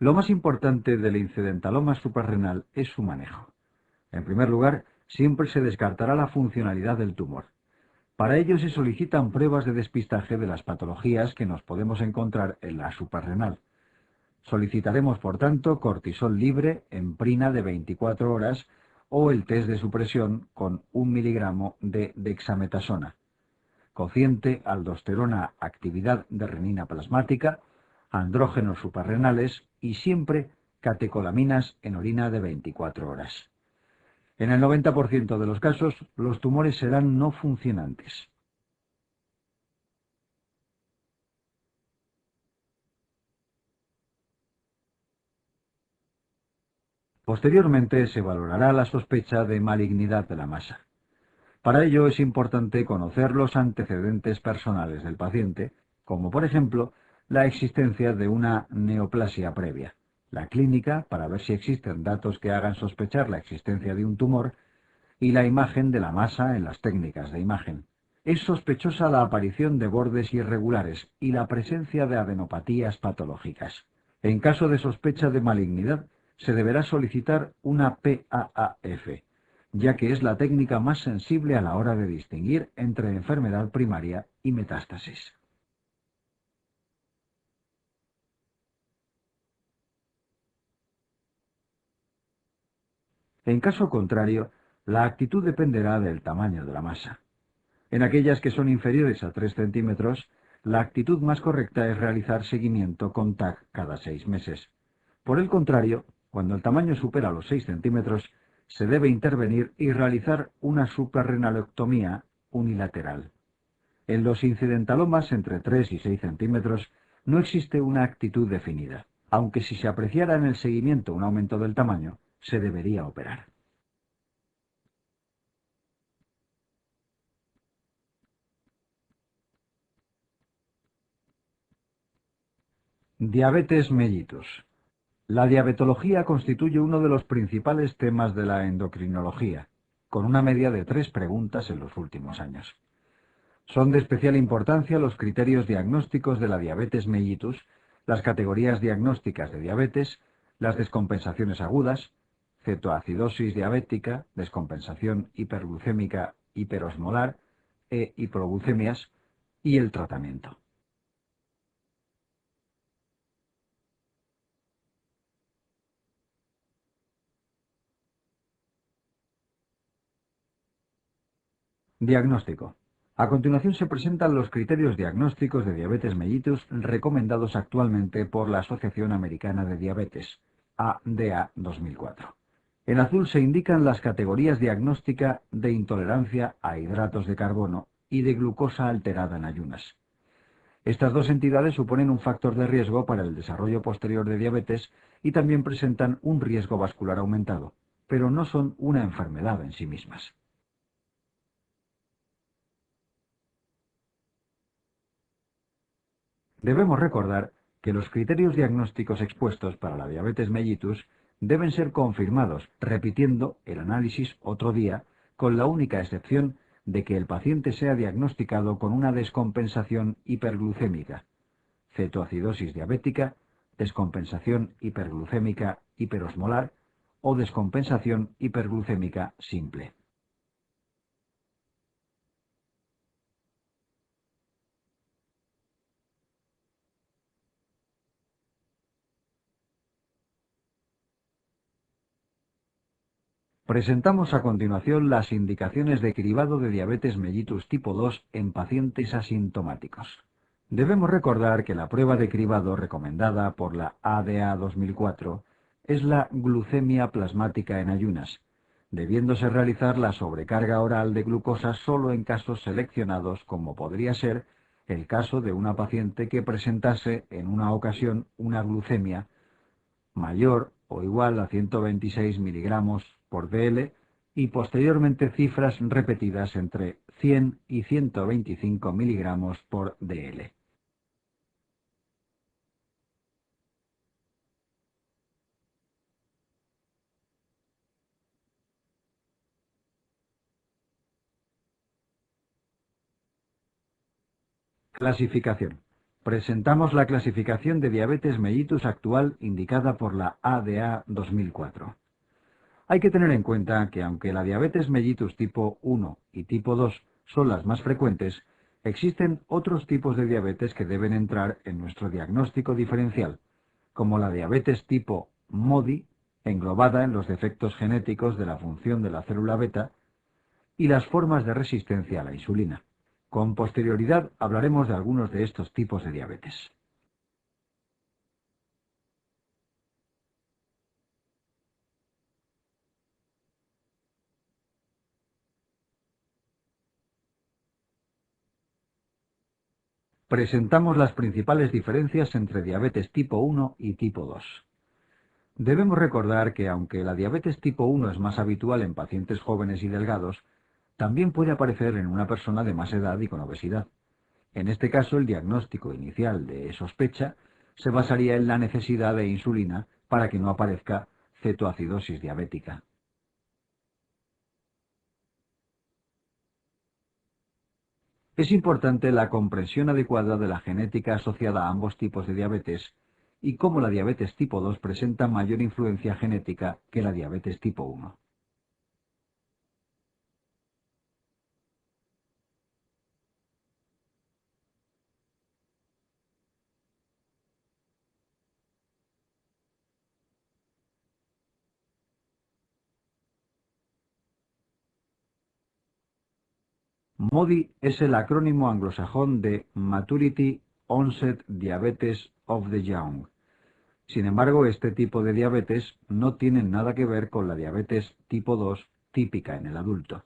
Lo más importante del incidentaloma suprarrenal es su manejo. En primer lugar, siempre se descartará la funcionalidad del tumor. Para ello se solicitan pruebas de despistaje de las patologías que nos podemos encontrar en la suprarrenal. Solicitaremos, por tanto, cortisol libre en prina de 24 horas o el test de supresión con 1 miligramo de dexametasona, cociente, aldosterona, actividad de renina plasmática, andrógenos suprarrenales y siempre catecolaminas en orina de 24 horas. En el 90% de los casos, los tumores serán no funcionantes. Posteriormente se valorará la sospecha de malignidad de la masa. Para ello es importante conocer los antecedentes personales del paciente, como por ejemplo la existencia de una neoplasia previa, la clínica para ver si existen datos que hagan sospechar la existencia de un tumor y la imagen de la masa en las técnicas de imagen. Es sospechosa la aparición de bordes irregulares y la presencia de adenopatías patológicas. En caso de sospecha de malignidad, se deberá solicitar una PAAF, ya que es la técnica más sensible a la hora de distinguir entre enfermedad primaria y metástasis. En caso contrario, la actitud dependerá del tamaño de la masa. En aquellas que son inferiores a 3 centímetros, la actitud más correcta es realizar seguimiento con TAC cada 6 meses. Por el contrario, cuando el tamaño supera los 6 centímetros, se debe intervenir y realizar una suprarrenalectomía unilateral. En los incidentalomas entre 3 y 6 centímetros no existe una actitud definida, aunque si se apreciara en el seguimiento un aumento del tamaño, se debería operar. Diabetes mellitus. La diabetología constituye uno de los principales temas de la endocrinología, con una media de 3 preguntas en los últimos años. Son de especial importancia los criterios diagnósticos de la diabetes mellitus, las categorías diagnósticas de diabetes, las descompensaciones agudas, cetoacidosis diabética, descompensación hiperglucémica hiperosmolar e hiproglucemias, y el tratamiento. Diagnóstico. A continuación se presentan los criterios diagnósticos de diabetes mellitus recomendados actualmente por la Asociación Americana de Diabetes, ADA 2004. En azul se indican las categorías diagnóstica de intolerancia a hidratos de carbono y de glucosa alterada en ayunas. Estas dos entidades suponen un factor de riesgo para el desarrollo posterior de diabetes y también presentan un riesgo vascular aumentado, pero no son una enfermedad en sí mismas. Debemos recordar que los criterios diagnósticos expuestos para la diabetes mellitus deben ser confirmados, repitiendo el análisis otro día, con la única excepción de que el paciente sea diagnosticado con una descompensación hiperglucémica, cetoacidosis diabética, descompensación hiperglucémica hiperosmolar o descompensación hiperglucémica simple. Presentamos a continuación las indicaciones de cribado de diabetes mellitus tipo 2 en pacientes asintomáticos. Debemos recordar que la prueba de cribado recomendada por la ADA 2004 es la glucemia plasmática en ayunas, debiéndose realizar la sobrecarga oral de glucosa solo en casos seleccionados, como podría ser el caso de una paciente que presentase en una ocasión una glucemia mayor o igual a 126 miligramos por dl y posteriormente cifras repetidas entre 100 y 125 miligramos por dl. Clasificación. Presentamos la clasificación de diabetes mellitus actual indicada por la ADA 2004. Hay que tener en cuenta que aunque la diabetes mellitus tipo 1 y tipo 2 son las más frecuentes, existen otros tipos de diabetes que deben entrar en nuestro diagnóstico diferencial, como la diabetes tipo MODI, englobada en los defectos genéticos de la función de la célula beta, y las formas de resistencia a la insulina. Con posterioridad hablaremos de algunos de estos tipos de diabetes. Presentamos las principales diferencias entre diabetes tipo 1 y tipo 2. Debemos recordar que aunque la diabetes tipo 1 es más habitual en pacientes jóvenes y delgados, también puede aparecer en una persona de más edad y con obesidad. En este caso, el diagnóstico inicial de sospecha se basaría en la necesidad de insulina para que no aparezca cetoacidosis diabética. Es importante la comprensión adecuada de la genética asociada a ambos tipos de diabetes y cómo la diabetes tipo 2 presenta mayor influencia genética que la diabetes tipo 1. MODI es el acrónimo anglosajón de Maturity Onset Diabetes of the Young. Sin embargo, este tipo de diabetes no tiene nada que ver con la diabetes tipo 2 típica en el adulto.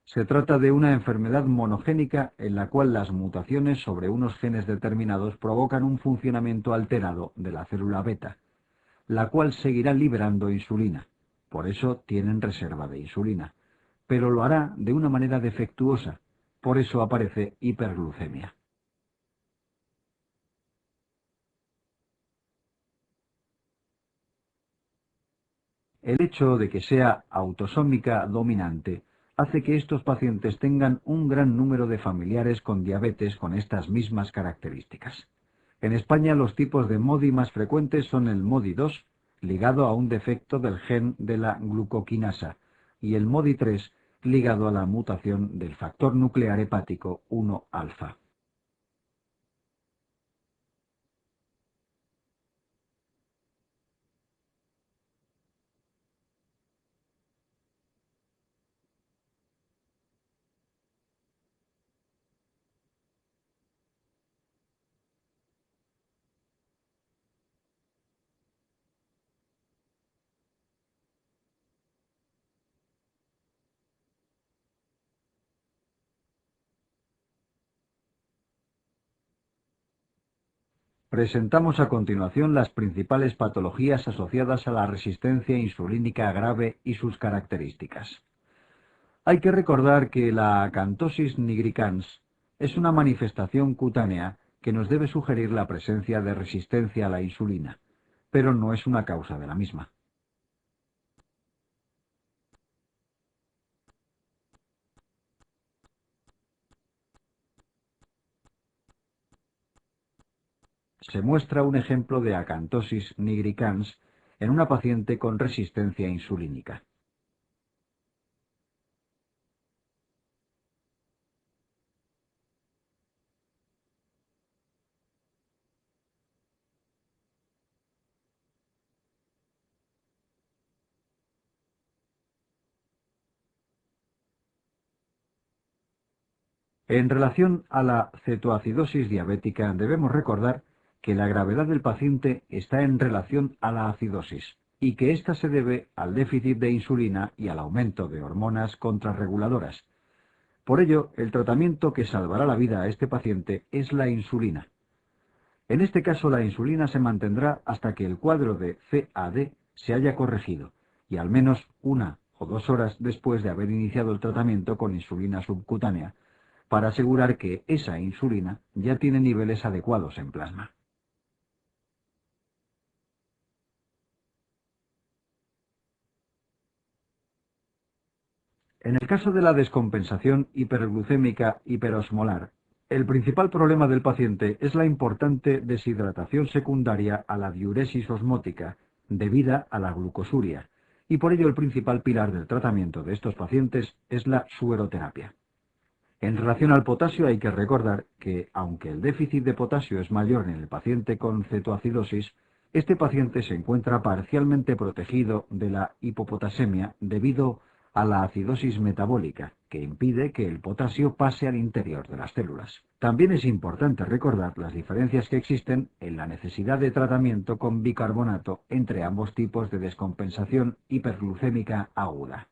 Se trata de una enfermedad monogénica en la cual las mutaciones sobre unos genes determinados provocan un funcionamiento alterado de la célula beta, la cual seguirá liberando insulina. Por eso tienen reserva de insulina, pero lo hará de una manera defectuosa. Por eso aparece hiperglucemia. El hecho de que sea autosómica dominante hace que estos pacientes tengan un gran número de familiares con diabetes con estas mismas características. En España los tipos de MODI más frecuentes son el MODI 2, ligado a un defecto del gen de la glucoquinasa, y el MODI 3, ligado a la mutación del factor nuclear hepático 1 alfa. Presentamos a continuación las principales patologías asociadas a la resistencia insulínica grave y sus características. Hay que recordar que la acantosis nigricans es una manifestación cutánea que nos debe sugerir la presencia de resistencia a la insulina, pero no es una causa de la misma. Se muestra un ejemplo de acantosis nigricans en una paciente con resistencia insulínica. En relación a la cetoacidosis diabética, debemos recordar que la gravedad del paciente está en relación a la acidosis y que ésta se debe al déficit de insulina y al aumento de hormonas contrarreguladoras. Por ello, el tratamiento que salvará la vida a este paciente es la insulina. En este caso, la insulina se mantendrá hasta que el cuadro de CAD se haya corregido y al menos 1 o 2 horas después de haber iniciado el tratamiento con insulina subcutánea, para asegurar que esa insulina ya tiene niveles adecuados en plasma. En el caso de la descompensación hiperglucémica hiperosmolar, El principal problema del paciente es la importante deshidratación secundaria a la diuresis osmótica, debida a la glucosuria, y por ello el principal pilar del tratamiento de estos pacientes es la sueroterapia. En relación al potasio hay que recordar que, aunque el déficit de potasio es mayor en el paciente con cetoacidosis, este paciente se encuentra parcialmente protegido de la hipopotasemia debido a la acidosis metabólica, que impide que el potasio pase al interior de las células. También es importante recordar las diferencias que existen en la necesidad de tratamiento con bicarbonato entre ambos tipos de descompensación hiperglucémica aguda.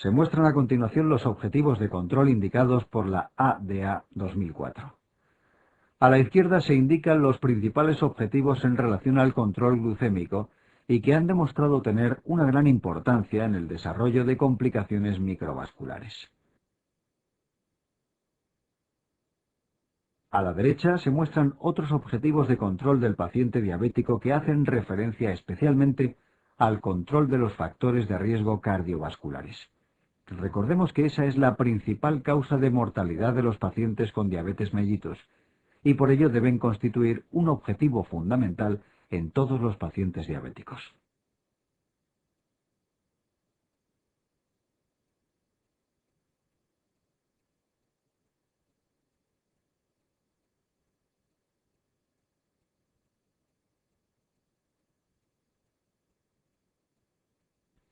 Se muestran a continuación los objetivos de control indicados por la ADA 2004. A la izquierda se indican los principales objetivos en relación al control glucémico y que han demostrado tener una gran importancia en el desarrollo de complicaciones microvasculares. A la derecha se muestran otros objetivos de control del paciente diabético que hacen referencia especialmente al control de los factores de riesgo cardiovasculares. Recordemos que esa es la principal causa de mortalidad de los pacientes con diabetes mellitus y por ello deben constituir un objetivo fundamental en todos los pacientes diabéticos.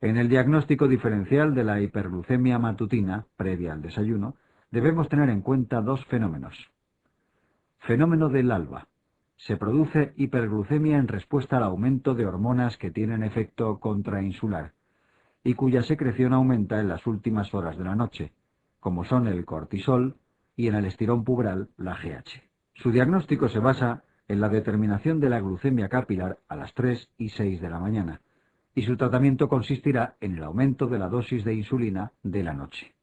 En el diagnóstico diferencial de la hiperglucemia matutina, previa al desayuno, debemos tener en cuenta dos fenómenos. Fenómeno del alba. Se produce hiperglucemia en respuesta al aumento de hormonas que tienen efecto contrainsular y cuya secreción aumenta en las últimas horas de la noche, como son el cortisol y en el estirón puberal la GH. Su diagnóstico se basa en la determinación de la glucemia capilar a las 3 y 6 de la mañana, y su tratamiento consistirá en el aumento de la dosis de insulina de la noche,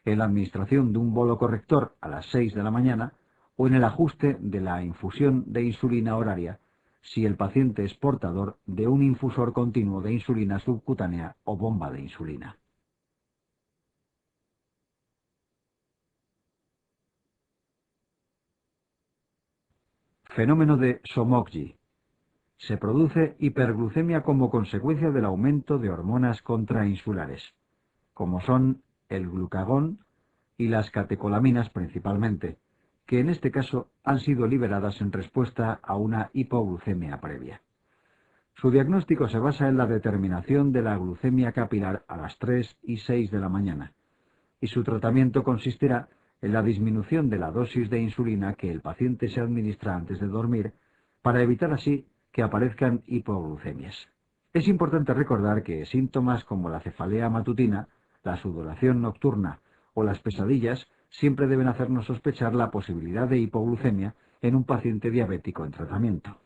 en la administración de un bolo corrector a las 6 de la mañana o en el ajuste de la infusión de insulina horaria si el paciente es portador de un infusor continuo de insulina subcutánea o bomba de insulina. Fenómeno de Somogyi. Se produce hiperglucemia como consecuencia del aumento de hormonas contrainsulares, como son el glucagón y las catecolaminas principalmente, que en este caso han sido liberadas en respuesta a una hipoglucemia previa. Su diagnóstico se basa en la determinación de la glucemia capilar a las 3 y 6 de la mañana, y su tratamiento consistirá en la disminución de la dosis de insulina que el paciente se administra antes de dormir, para evitar así que aparezcan hipoglucemias. Es importante recordar que síntomas como la cefalea matutina, la sudoración nocturna o las pesadillas siempre deben hacernos sospechar la posibilidad de hipoglucemia en un paciente diabético en tratamiento.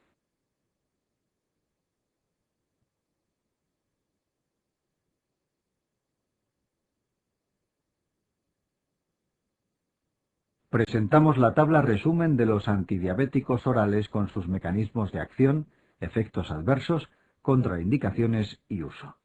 Presentamos la tabla resumen de los antidiabéticos orales con sus mecanismos de acción, efectos adversos, contraindicaciones y uso.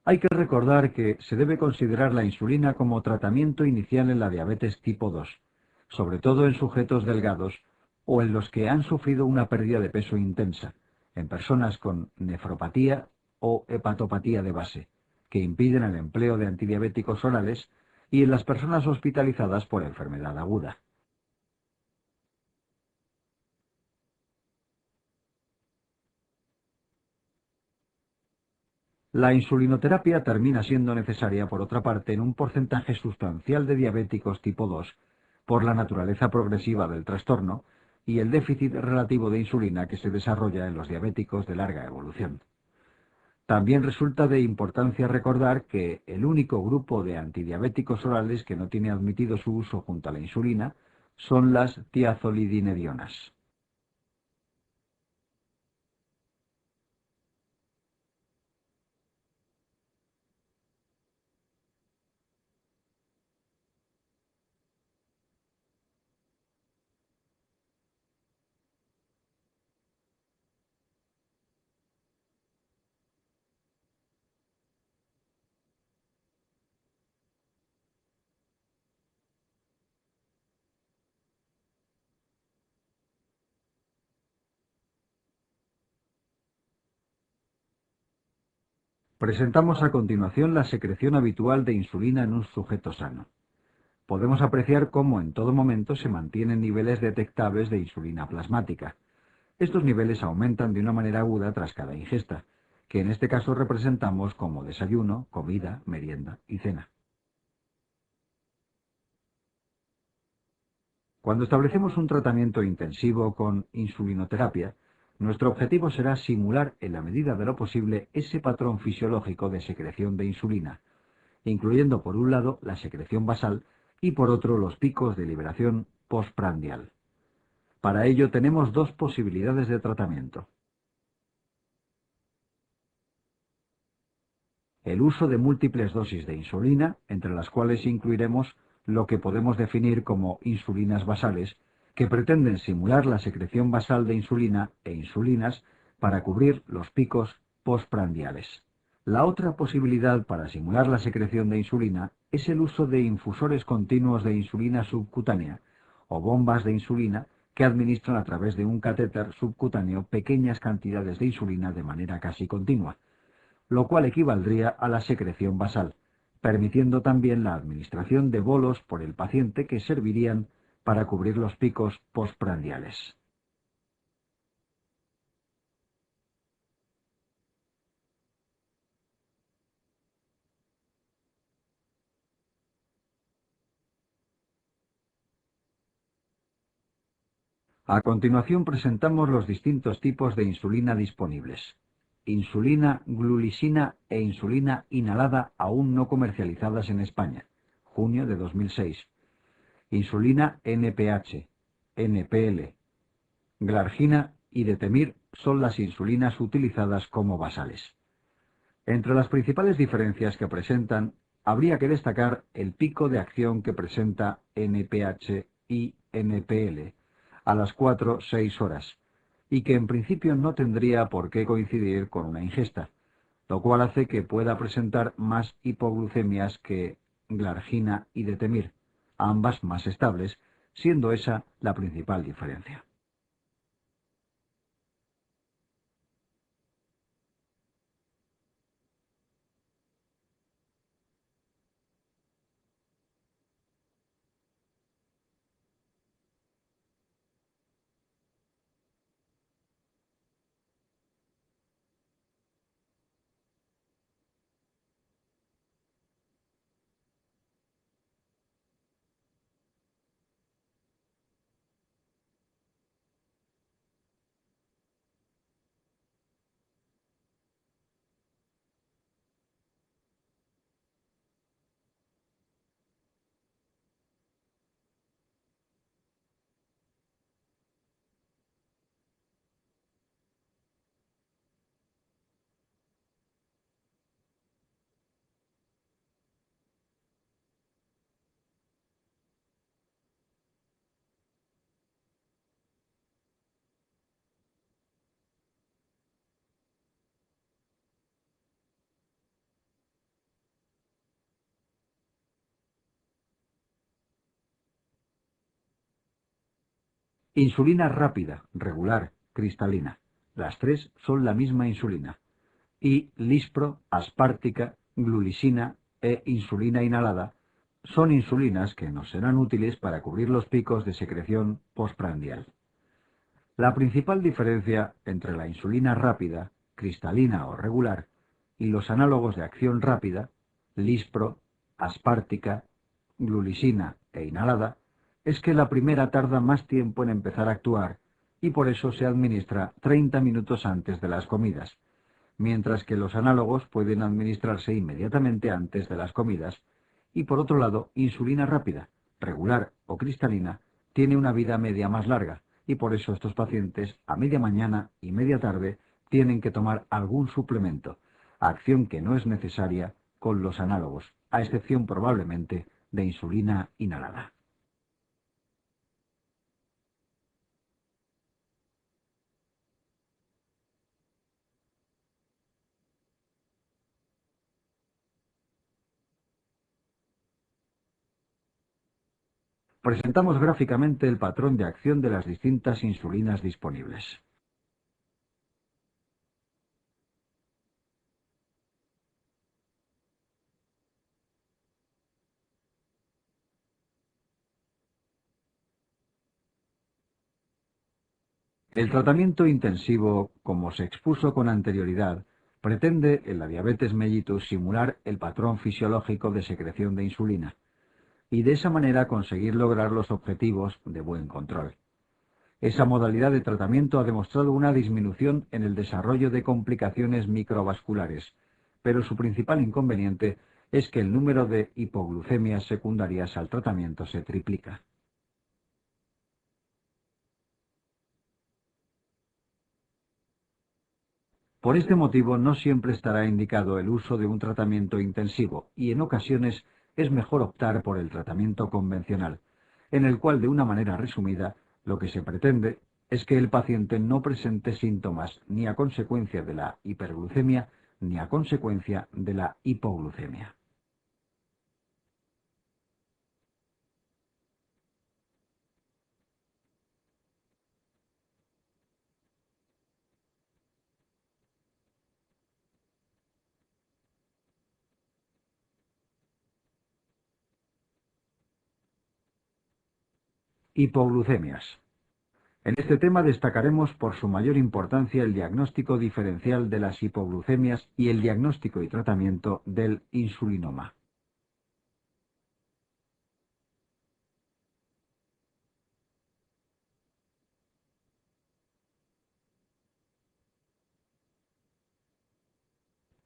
Hay que recordar que se debe considerar la insulina como tratamiento inicial en la diabetes tipo 2, sobre todo en sujetos delgados o en los que han sufrido una pérdida de peso intensa, en personas con nefropatía o hepatopatía de base, que impiden el empleo de antidiabéticos orales, y en las personas hospitalizadas por enfermedad aguda. La insulinoterapia termina siendo necesaria, por otra parte, en un porcentaje sustancial de diabéticos tipo 2, por la naturaleza progresiva del trastorno y el déficit relativo de insulina que se desarrolla en los diabéticos de larga evolución. También resulta de importancia recordar que el único grupo de antidiabéticos orales que no tiene admitido su uso junto a la insulina son las tiazolidinedionas. Presentamos a continuación la secreción habitual de insulina en un sujeto sano. Podemos apreciar cómo en todo momento se mantienen niveles detectables de insulina plasmática. Estos niveles aumentan de una manera aguda tras cada ingesta, que en este caso representamos como desayuno, comida, merienda y cena. Cuando establecemos un tratamiento intensivo con insulinoterapia, nuestro objetivo será simular en la medida de lo posible ese patrón fisiológico de secreción de insulina, incluyendo por un lado la secreción basal y por otro los picos de liberación postprandial. Para ello tenemos dos posibilidades de tratamiento: el uso de múltiples dosis de insulina, entre las cuales incluiremos lo que podemos definir como insulinas basales, que pretenden simular la secreción basal de insulina e insulinas para cubrir los picos postprandiales. La otra posibilidad para simular la secreción de insulina es el uso de infusores continuos de insulina subcutánea o bombas de insulina que administran a través de un catéter subcutáneo pequeñas cantidades de insulina de manera casi continua, lo cual equivaldría a la secreción basal, permitiendo también la administración de bolos por el paciente que servirían para cubrir los picos postprandiales. A continuación presentamos los distintos tipos de insulina disponibles: insulina glulisina e insulina inhalada aún no comercializadas en España, junio de 2006, insulina NPH, NPL, glargina y detemir son las insulinas utilizadas como basales. Entre las principales diferencias que presentan, habría que destacar el pico de acción que presenta NPH y NPL a las 4-6 horas, y que en principio no tendría por qué coincidir con una ingesta, lo cual hace que pueda presentar más hipoglucemias que glargina y detemir, ambas más estables, siendo esa la principal diferencia. Insulina rápida, regular, cristalina. Las tres son la misma insulina. Y lispro, aspártica, glulisina e insulina inhalada son insulinas que nos serán útiles para cubrir los picos de secreción postprandial. La principal diferencia entre la insulina rápida, cristalina o regular, y los análogos de acción rápida, lispro, aspártica, glulisina e inhalada, es que la primera tarda más tiempo en empezar a actuar y por eso se administra 30 minutos antes de las comidas, mientras que los análogos pueden administrarse inmediatamente antes de las comidas. Y por otro lado, insulina rápida, regular o cristalina, tiene una vida media más larga, y por eso estos pacientes a media mañana y media tarde tienen que tomar algún suplemento, acción que no es necesaria con los análogos, a excepción probablemente de insulina inhalada. Presentamos gráficamente el patrón de acción de las distintas insulinas disponibles. El tratamiento intensivo, como se expuso con anterioridad, pretende en la diabetes mellitus simular el patrón fisiológico de secreción de insulina y de esa manera conseguir lograr los objetivos de buen control. Esa modalidad de tratamiento ha demostrado una disminución en el desarrollo de complicaciones microvasculares, pero su principal inconveniente es que el número de hipoglucemias secundarias al tratamiento se triplica. Por este motivo no siempre estará indicado el uso de un tratamiento intensivo y en ocasiones es mejor optar por el tratamiento convencional, en el cual de una manera resumida lo que se pretende es que el paciente no presente síntomas ni a consecuencia de la hiperglucemia ni a consecuencia de la hipoglucemia. Hipoglucemias. En este tema destacaremos por su mayor importancia el diagnóstico diferencial de las hipoglucemias y el diagnóstico y tratamiento del insulinoma.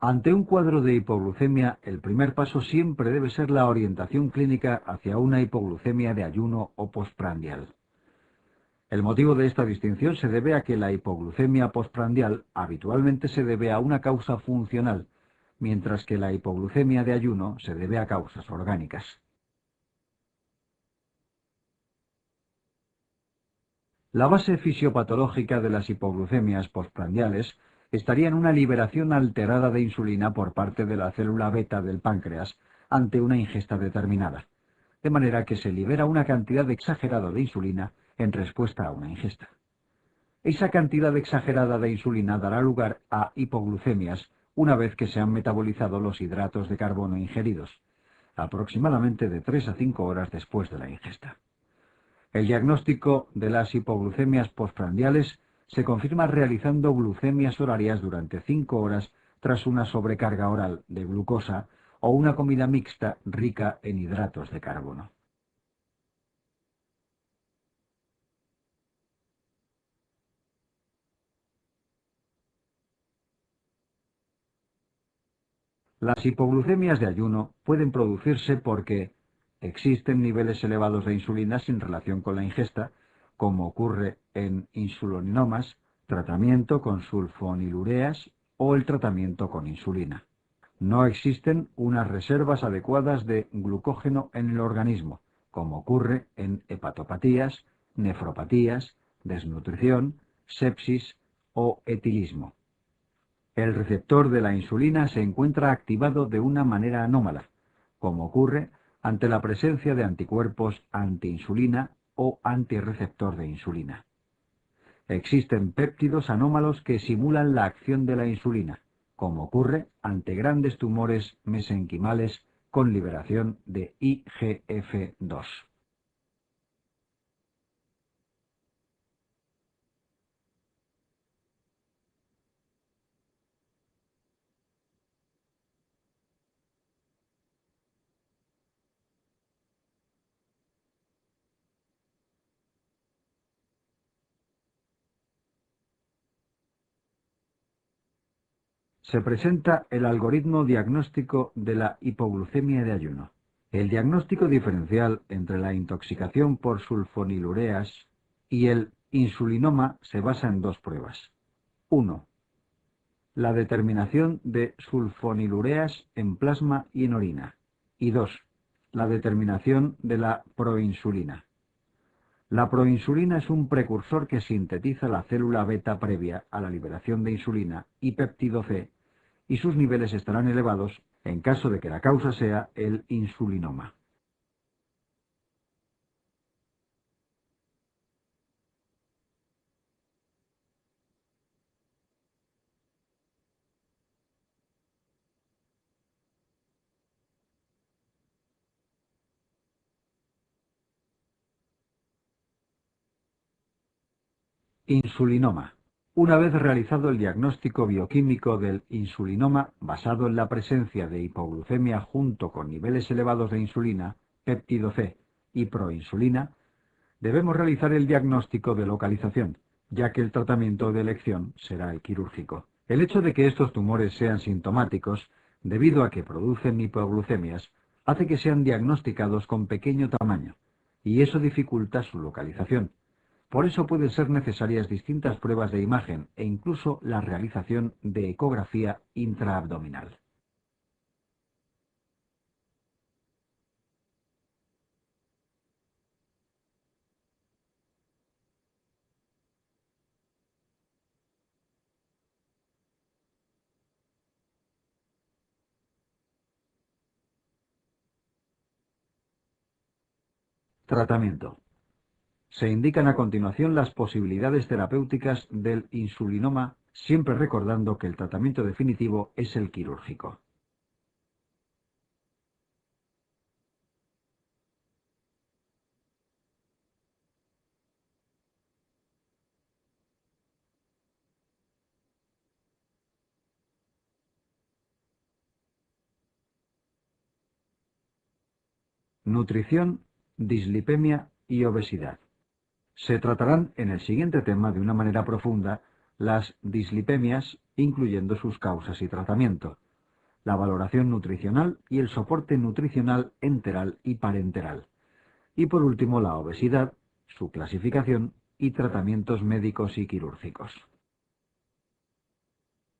Ante un cuadro de hipoglucemia, el primer paso siempre debe ser la orientación clínica hacia una hipoglucemia de ayuno o postprandial. El motivo de esta distinción se debe a que la hipoglucemia postprandial habitualmente se debe a una causa funcional, mientras que la hipoglucemia de ayuno se debe a causas orgánicas. La base fisiopatológica de las hipoglucemias postprandiales estaría en una liberación alterada de insulina por parte de la célula beta del páncreas ante una ingesta determinada, de manera que se libera una cantidad exagerada de insulina en respuesta a una ingesta. Esa cantidad exagerada de insulina dará lugar a hipoglucemias una vez que se han metabolizado los hidratos de carbono ingeridos, aproximadamente de 3 a 5 horas después de la ingesta. El diagnóstico de las hipoglucemias postprandiales se confirma realizando glucemias horarias durante 5 horas tras una sobrecarga oral de glucosa o una comida mixta rica en hidratos de carbono. Las hipoglucemias de ayuno pueden producirse porque existen niveles elevados de insulina sin relación con la ingesta, como ocurre en insulinomas, tratamiento con sulfonilureas o el tratamiento con insulina. No existen unas reservas adecuadas de glucógeno en el organismo, como ocurre en hepatopatías, nefropatías, desnutrición, sepsis o etilismo. El receptor de la insulina se encuentra activado de una manera anómala, como ocurre ante la presencia de anticuerpos antiinsulina o antirreceptor de insulina. Existen péptidos anómalos que simulan la acción de la insulina, como ocurre ante grandes tumores mesenquimales con liberación de IGF-2. Se presenta el algoritmo diagnóstico de la hipoglucemia de ayuno. El diagnóstico diferencial entre la intoxicación por sulfonilureas y el insulinoma se basa en dos pruebas. 1. La determinación de sulfonilureas en plasma y en orina. Y 2. La determinación de la proinsulina. La proinsulina es un precursor que sintetiza la célula beta previa a la liberación de insulina y péptido C, y sus niveles estarán elevados en caso de que la causa sea el insulinoma. Insulinoma. Una vez realizado el diagnóstico bioquímico del insulinoma basado en la presencia de hipoglucemia junto con niveles elevados de insulina, péptido C y proinsulina, debemos realizar el diagnóstico de localización, ya que el tratamiento de elección será el quirúrgico. El hecho de que estos tumores sean sintomáticos, debido a que producen hipoglucemias, hace que sean diagnosticados con pequeño tamaño, y eso dificulta su localización. Por eso pueden ser necesarias distintas pruebas de imagen e incluso la realización de ecografía intraabdominal. Tratamiento. Se indican a continuación las posibilidades terapéuticas del insulinoma, siempre recordando que el tratamiento definitivo es el quirúrgico. Nutrición, dislipemia y obesidad. Se tratarán en el siguiente tema de una manera profunda las dislipemias, incluyendo sus causas y tratamiento, la valoración nutricional y el soporte nutricional enteral y parenteral. Y por último, la obesidad, su clasificación y tratamientos médicos y quirúrgicos.